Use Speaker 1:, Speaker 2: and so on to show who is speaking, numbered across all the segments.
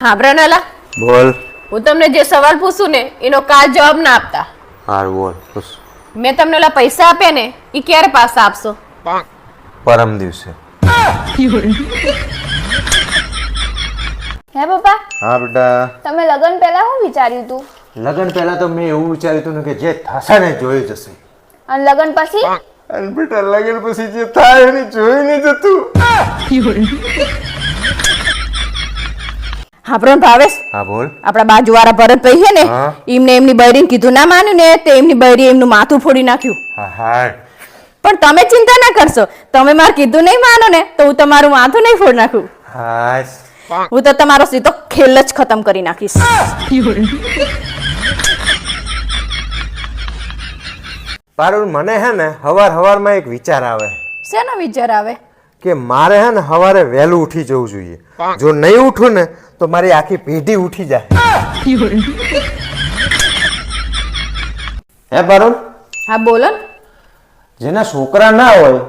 Speaker 1: હા બ્રનલા
Speaker 2: બોલ.
Speaker 1: હું તમને જે સવાલ પૂછું ને એનો કાલ જવાબ ના આપતા.
Speaker 2: હાર બોલ. પૂછ.
Speaker 1: મેં તમને ઓલા પૈસા આપ્યા ને એ ક્યારે પાછા આપશો?
Speaker 2: પરમ દિવસે.
Speaker 3: હે પપ્પા,
Speaker 2: હા બેટા.
Speaker 3: તમે લગન પહેલા શું વિચાર્યું તું?
Speaker 2: લગન પહેલા તો મેં એવું વિચાર્યું હતું ને કે જે થશે ને જોઈ જશે.
Speaker 3: અને લગન પછી?
Speaker 2: અને બેટા લગન પછી જે થાય એને જોઈ નહીં જતું.
Speaker 1: હા પણ ભાવેશ,
Speaker 2: હા બોલ.
Speaker 1: આપણા બાજુવાળા ભરતભાઈ છે ને,
Speaker 2: હા.
Speaker 1: એમને એમની બૈરીને કીધું ના માન્યું ને તે એમની બૈરી એમનું માથું ફોડી નાખ્યું.
Speaker 2: હા હા.
Speaker 1: પણ તમે ચિંતા ના કરશો, તમે મારે કીધું નહીં માનો ને તો હું તમારું માથું નહીં ફોડી નાખું.
Speaker 2: હા.
Speaker 1: હું તો તમારો સીધો ખેલ જ ખતમ કરી નાખીશ.
Speaker 2: પારુલ મને હે ને હવારમાં એક વિચાર આવે
Speaker 1: શેનો વિચાર આવે?
Speaker 2: કે મારે હે ને સવારે વહેલું ઉઠી જવું જોઈએ. જો નહીં ઉઠું ને તો મારી આખી પેઢી ઉઠી જાય. હે પારુલ,
Speaker 1: હા બોલો ને.
Speaker 2: જેના છોકરા ના હોય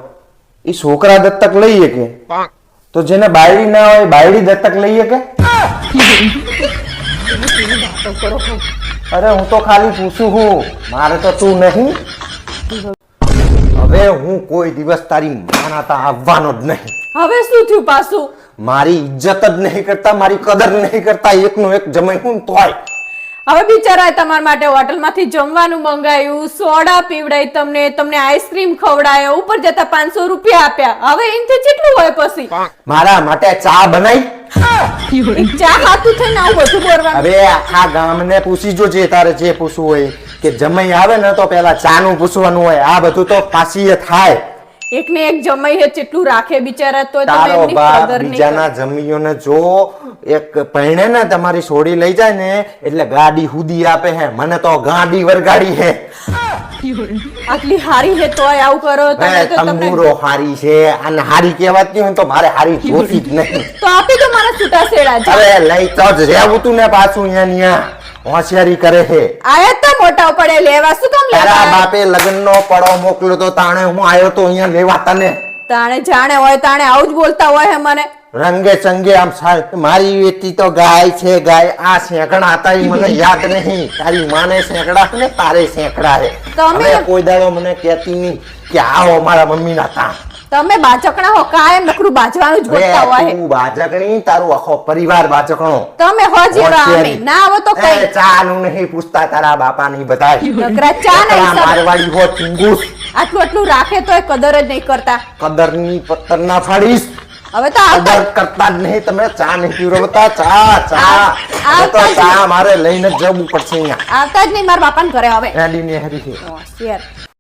Speaker 2: એ છોકરા દત્તક લઈએ કે તો જેને બાયડી ના હોય બાયડી દત્તક લઈએ કે? અરે હું તો ખાલી પૂછું હું, મારે તો તું નહીં. હવે હું કોઈ દિવસ તારી માનાતા આવવાનો જ નહીં.
Speaker 1: હવે શું થયું પાછું?
Speaker 2: મારી ઇજ્જત જ નહીં કરતા, મારી કદર નહીં કરતા, એકનો એક જમાઈ હું તોય.
Speaker 1: હવે બિચારાએ તમારા માટે હોટલમાંથી જમવાનું મંગાવ્યું, સોડા પીવડાઈ, તમને આઈસ્ક્રીમ ખવડાયો, ઉપર જતા 500 રૂપિયા આપ્યા. હવે એનથી કેટલું હોય પછી?
Speaker 2: મારા માટે ચા બનાવી.
Speaker 1: એક ચા હાથું થઈને આવું બધું બોલવાનું.
Speaker 2: હવે આખા ગામને પૂછી જોજે તારે જે પૂછવું હોય કે જમાઈ આવે ને તો પેલા ચા નું પૂછવાનું હોય. આ બધું તો પાછી થાય.
Speaker 1: એકને એક જમાઈ હે જેટલું રાખે બિચારા તોય તમે
Speaker 2: તારો
Speaker 1: એમની
Speaker 2: બાપ
Speaker 1: કદર નહીં
Speaker 2: બીજાના જમીઓને જો એક પહેણે ને તમારી છોડી લઈ જાય ને એટલે ગાડી હુદી આપે હે. મને તો ગાડી વરગાડી હે.
Speaker 1: આટલી હારી હે તોય આવું કરો તમે તો તમને
Speaker 2: તંબુરો હારી છે અને હારી કહેવાતી હોય તો મારે હારી જોતી જ નહીં.
Speaker 1: તો આપી દો મારા છૂટા છેડા જ.
Speaker 2: અરે લઈ તો જ રહેવું તું ને પાછું અહીંયા હોશિયારી કરે છે.
Speaker 1: આયા તો મોટા પડે લેવા શું કામ
Speaker 2: તારા
Speaker 1: લેવા?
Speaker 2: બાપે લગ્નનો પડો મોકલ્યો તો તાણે હું આવ્યો તો અહીંયા લેવા તને.
Speaker 1: તાણે જાણે હોય તાણે આવું જ બોલતા હોય હે મને.
Speaker 2: રંગે ચંગે આમ સાહેબ મારી વેટી તો ગાય છે ગાય. આ સેંકડા હતા ઈ મને યાદ નહીં. તારી માને સેંકડા ને તારે સેંકડા છે.
Speaker 1: તમે-
Speaker 2: હવે કોઈ દાડો મને કહેતી નહીં કે આવો મારા મમ્મી ના તા.
Speaker 1: તમે બાચકણા હો, કાયમ નકરું બાજવાનું જ બોલતા હોય હે.
Speaker 2: તું બાજકણી, તારું આખો પરિવાર બાજકણો.
Speaker 1: તમે હો જેવા અમે ના આવો તો
Speaker 2: એ
Speaker 1: કઈ
Speaker 2: ચાનું નહીં પૂછતા તારા બાપા નહીં બધાય.
Speaker 1: નકરા ચા નહીં
Speaker 2: એકલા
Speaker 1: સર.
Speaker 2: મારવાડી હો ચુંગુસ.
Speaker 1: આટલું આટલું રાખે તોય કદર જ નહીં કરતા.
Speaker 2: કદરની પત્તર ના ફાડીશ.
Speaker 1: હવે તો આવતા
Speaker 2: કદર કરતા જ નહીં તમે. ચા નહીં પીવડાવતા. ચા હવે તો ચા મારે લઈને જ જવું પડશે અહીંયા.
Speaker 1: આવતા જ નહીં મારા બાપાને ઘરે હવે.
Speaker 2: હેડી ને હેડી.
Speaker 1: હોશિયાર.